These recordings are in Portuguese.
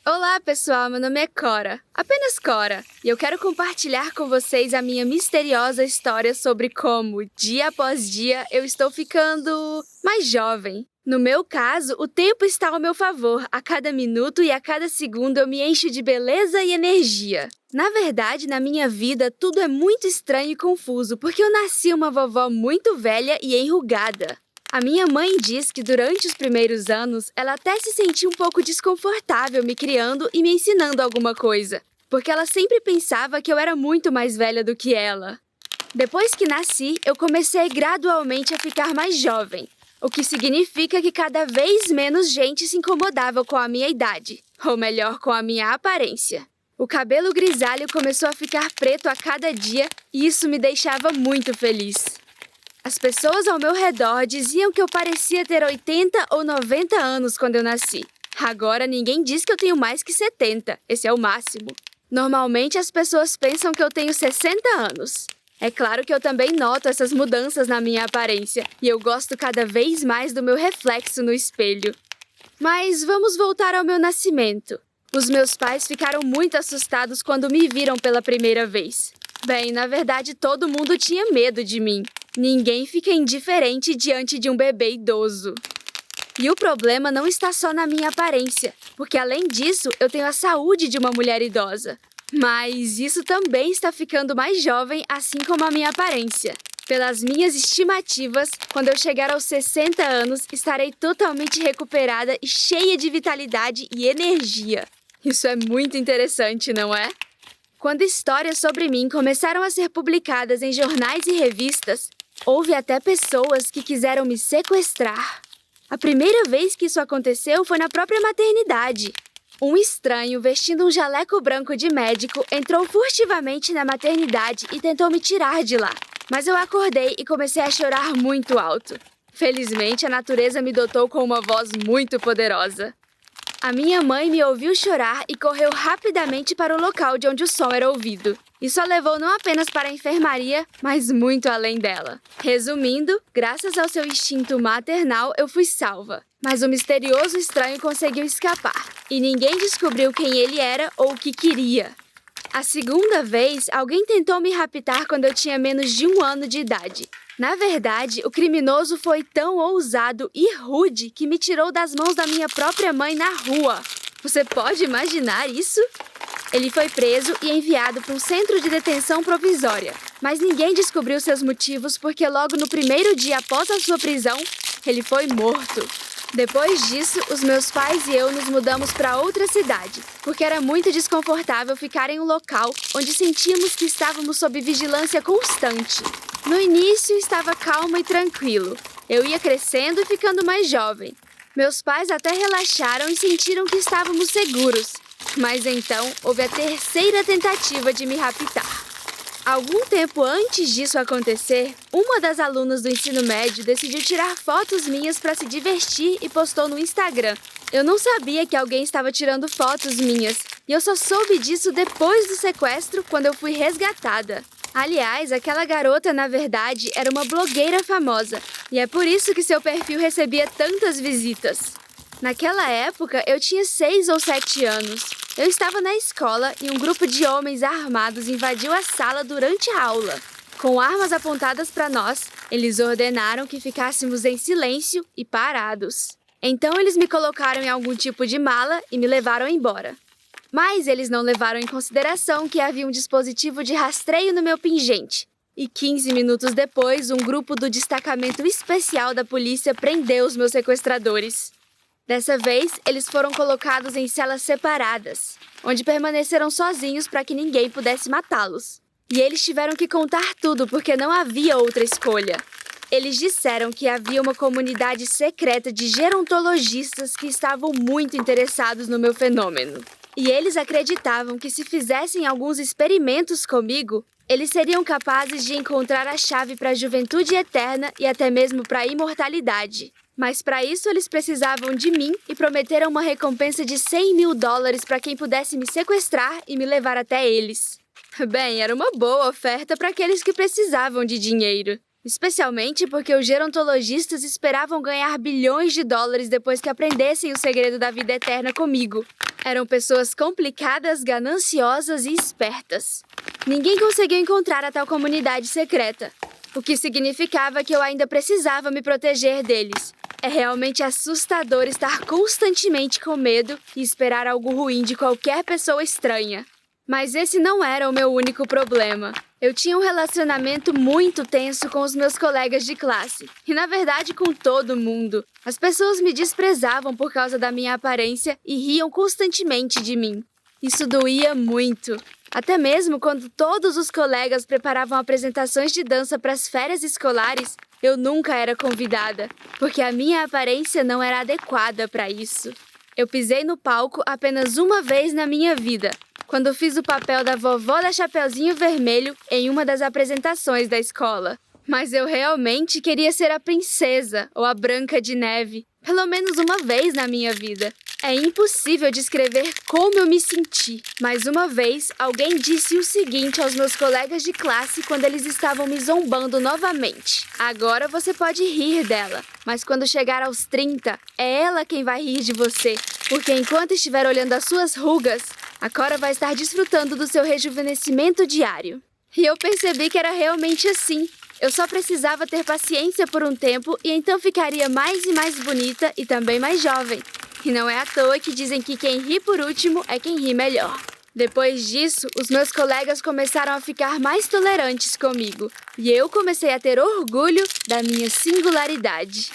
Olá, pessoal, meu nome é Cora, apenas Cora, e eu quero compartilhar com vocês a minha misteriosa história sobre como, dia após dia, eu estou ficando mais jovem. No meu caso, o tempo está ao meu favor. A cada minuto e a cada segundo eu me encho de beleza e energia. Na verdade, na minha vida, tudo é muito estranho e confuso, porque eu nasci uma vovó muito velha e enrugada. A minha mãe diz que durante os primeiros anos, ela até se sentia um pouco desconfortável me criando e me ensinando alguma coisa, porque ela sempre pensava que eu era muito mais velha do que ela. Depois que nasci, eu comecei gradualmente a ficar mais jovem, o que significa que cada vez menos gente se incomodava com a minha idade, ou melhor, com a minha aparência. O cabelo grisalho começou a ficar preto a cada dia e isso me deixava muito feliz. As pessoas ao meu redor diziam que eu parecia ter 80 ou 90 anos quando eu nasci. Agora ninguém diz que eu tenho mais que 70, esse é o máximo. Normalmente as pessoas pensam que eu tenho 60 anos. É claro que eu também noto essas mudanças na minha aparência, e eu gosto cada vez mais do meu reflexo no espelho. Mas vamos voltar ao meu nascimento. Os meus pais ficaram muito assustados quando me viram pela primeira vez. Bem, na verdade todo mundo tinha medo de mim. Ninguém fica indiferente diante de um bebê idoso. E o problema não está só na minha aparência, porque além disso, eu tenho a saúde de uma mulher idosa. Mas isso também está ficando mais jovem, assim como a minha aparência. Pelas minhas estimativas, quando eu chegar aos 60 anos, estarei totalmente recuperada e cheia de vitalidade e energia. Isso é muito interessante, não é? Quando histórias sobre mim começaram a ser publicadas em jornais e revistas, houve até pessoas que quiseram me sequestrar. A primeira vez que isso aconteceu foi na própria maternidade. Um estranho, vestindo um jaleco branco de médico, entrou furtivamente na maternidade e tentou me tirar de lá. Mas eu acordei e comecei a chorar muito alto. Felizmente, a natureza me dotou com uma voz muito poderosa. A minha mãe me ouviu chorar e correu rapidamente para o local de onde o som era ouvido. Isso a levou não apenas para a enfermaria, mas muito além dela. Resumindo, graças ao seu instinto maternal, eu fui salva. Mas o misterioso estranho conseguiu escapar, e ninguém descobriu quem ele era ou o que queria. A segunda vez, alguém tentou me raptar quando eu tinha menos de 1 ano de idade. Na verdade, o criminoso foi tão ousado e rude que me tirou das mãos da minha própria mãe na rua. Você pode imaginar isso? Ele foi preso e enviado para um centro de detenção provisória. Mas ninguém descobriu seus motivos porque logo no primeiro dia após a sua prisão, ele foi morto. Depois disso, os meus pais e eu nos mudamos para outra cidade, porque era muito desconfortável ficar em um local onde sentíamos que estávamos sob vigilância constante. No início, estava calmo e tranquilo. Eu ia crescendo e ficando mais jovem. Meus pais até relaxaram e sentiram que estávamos seguros. Mas então, houve a terceira tentativa de me raptar. Algum tempo antes disso acontecer, uma das alunas do ensino médio decidiu tirar fotos minhas para se divertir e postou no Instagram. Eu não sabia que alguém estava tirando fotos minhas, e eu só soube disso depois do sequestro, quando eu fui resgatada. Aliás, aquela garota, na verdade, era uma blogueira famosa, e é por isso que seu perfil recebia tantas visitas. Naquela época, eu tinha 6 ou 7 anos. Eu estava na escola e um grupo de homens armados invadiu a sala durante a aula. Com armas apontadas para nós, eles ordenaram que ficássemos em silêncio e parados. Então eles me colocaram em algum tipo de mala e me levaram embora. Mas eles não levaram em consideração que havia um dispositivo de rastreio no meu pingente. E 15 minutos depois, um grupo do destacamento especial da polícia prendeu os meus sequestradores. Dessa vez, eles foram colocados em celas separadas, onde permaneceram sozinhos para que ninguém pudesse matá-los. E eles tiveram que contar tudo porque não havia outra escolha. Eles disseram que havia uma comunidade secreta de gerontologistas que estavam muito interessados no meu fenômeno. E eles acreditavam que se fizessem alguns experimentos comigo, eles seriam capazes de encontrar a chave para a juventude eterna e até mesmo para a imortalidade. Mas para isso eles precisavam de mim e prometeram uma recompensa de $100.000 para quem pudesse me sequestrar e me levar até eles. Bem, era uma boa oferta para aqueles que precisavam de dinheiro. Especialmente porque os gerontologistas esperavam ganhar bilhões de dólares depois que aprendessem o segredo da vida eterna comigo. Eram pessoas complicadas, gananciosas e espertas. Ninguém conseguiu encontrar a tal comunidade secreta, o que significava que eu ainda precisava me proteger deles. É realmente assustador estar constantemente com medo e esperar algo ruim de qualquer pessoa estranha. Mas esse não era o meu único problema. Eu tinha um relacionamento muito tenso com os meus colegas de classe. E, na verdade, com todo mundo. As pessoas me desprezavam por causa da minha aparência e riam constantemente de mim. Isso doía muito. Até mesmo quando todos os colegas preparavam apresentações de dança para as férias escolares, eu nunca era convidada, porque a minha aparência não era adequada para isso. Eu pisei no palco apenas uma vez na minha vida, quando fiz o papel da vovó da Chapeuzinho Vermelho em uma das apresentações da escola. Mas eu realmente queria ser a princesa ou a Branca de Neve, pelo menos uma vez na minha vida. É impossível descrever como eu me senti. Mas uma vez, alguém disse o seguinte aos meus colegas de classe quando eles estavam me zombando novamente. Agora você pode rir dela, mas quando chegar aos 30, é ela quem vai rir de você. Porque enquanto estiver olhando as suas rugas, a Cora vai estar desfrutando do seu rejuvenescimento diário. E eu percebi que era realmente assim. Eu só precisava ter paciência por um tempo e então ficaria mais e mais bonita e também mais jovem. E não é à toa que dizem que quem ri por último é quem ri melhor. Depois disso, os meus colegas começaram a ficar mais tolerantes comigo. E eu comecei a ter orgulho da minha singularidade.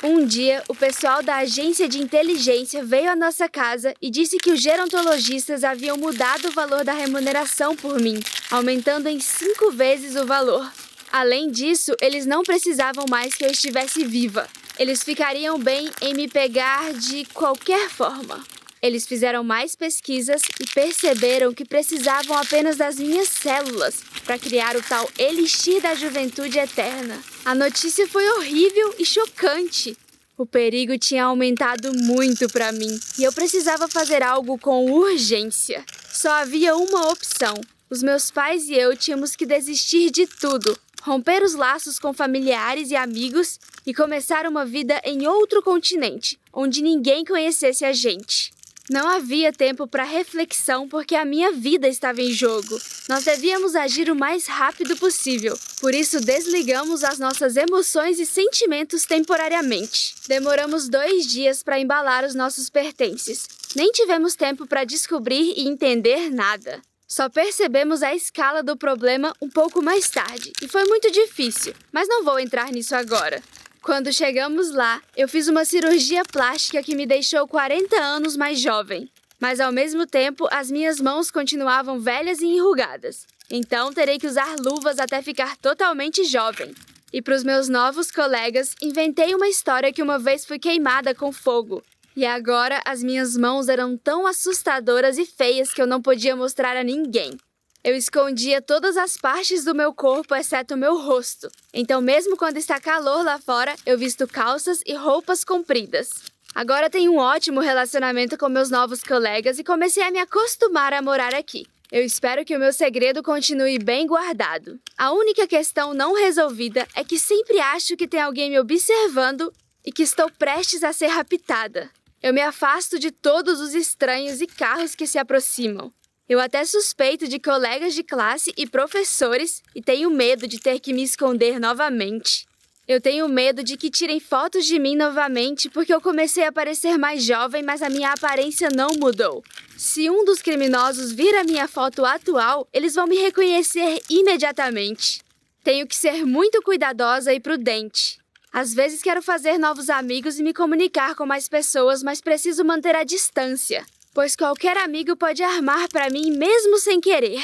Um dia, o pessoal da agência de inteligência veio à nossa casa e disse que os gerontologistas haviam mudado o valor da remuneração por mim, aumentando em 5 vezes o valor. Além disso, eles não precisavam mais que eu estivesse viva. Eles ficariam bem em me pegar de qualquer forma. Eles fizeram mais pesquisas e perceberam que precisavam apenas das minhas células para criar o tal elixir da juventude eterna. A notícia foi horrível e chocante. O perigo tinha aumentado muito para mim e eu precisava fazer algo com urgência. Só havia uma opção. Os meus pais e eu tínhamos que desistir de tudo, romper os laços com familiares e amigos e começar uma vida em outro continente, onde ninguém conhecesse a gente. Não havia tempo para reflexão porque a minha vida estava em jogo. Nós devíamos agir o mais rápido possível. Por isso, desligamos as nossas emoções e sentimentos temporariamente. Demoramos 2 dias para embalar os nossos pertences. Nem tivemos tempo para descobrir e entender nada. Só percebemos a escala do problema um pouco mais tarde. E foi muito difícil, mas não vou entrar nisso agora. Quando chegamos lá, eu fiz uma cirurgia plástica que me deixou 40 anos mais jovem. Mas ao mesmo tempo, as minhas mãos continuavam velhas e enrugadas. Então terei que usar luvas até ficar totalmente jovem. E para os meus novos colegas, inventei uma história que uma vez fui queimada com fogo. E agora as minhas mãos eram tão assustadoras e feias que eu não podia mostrar a ninguém. Eu escondia todas as partes do meu corpo, exceto o meu rosto. Então, mesmo quando está calor lá fora, eu visto calças e roupas compridas. Agora tenho um ótimo relacionamento com meus novos colegas e comecei a me acostumar a morar aqui. Eu espero que o meu segredo continue bem guardado. A única questão não resolvida é que sempre acho que tem alguém me observando e que estou prestes a ser raptada. Eu me afasto de todos os estranhos e carros que se aproximam. Eu até suspeito de colegas de classe e professores e tenho medo de ter que me esconder novamente. Eu tenho medo de que tirem fotos de mim novamente porque eu comecei a parecer mais jovem, mas a minha aparência não mudou. Se um dos criminosos vir a minha foto atual, eles vão me reconhecer imediatamente. Tenho que ser muito cuidadosa e prudente. Às vezes quero fazer novos amigos e me comunicar com mais pessoas, mas preciso manter a distância. Pois qualquer amigo pode armar para mim mesmo sem querer.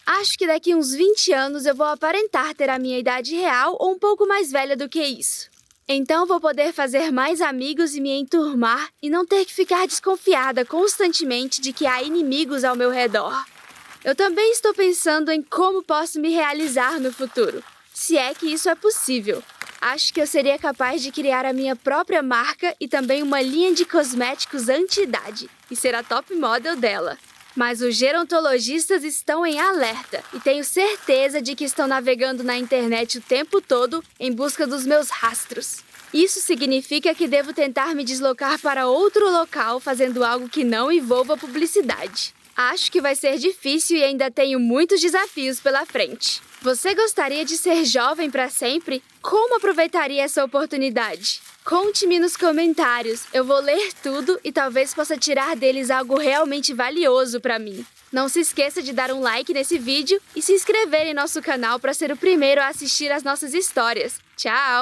Acho que daqui uns 20 anos eu vou aparentar ter a minha idade real ou um pouco mais velha do que isso. Então vou poder fazer mais amigos e me enturmar e não ter que ficar desconfiada constantemente de que há inimigos ao meu redor. Eu também estou pensando em como posso me realizar no futuro, se é que isso é possível. Acho que eu seria capaz de criar a minha própria marca e também uma linha de cosméticos anti-idade e ser a top model dela. Mas os gerontologistas estão em alerta e tenho certeza de que estão navegando na internet o tempo todo em busca dos meus rastros. Isso significa que devo tentar me deslocar para outro local fazendo algo que não envolva publicidade. Acho que vai ser difícil e ainda tenho muitos desafios pela frente. Você gostaria de ser jovem para sempre? Como aproveitaria essa oportunidade? Conte-me nos comentários, eu vou ler tudo e talvez possa tirar deles algo realmente valioso para mim. Não se esqueça de dar um like nesse vídeo e se inscrever em nosso canal para ser o primeiro a assistir às nossas histórias. Tchau!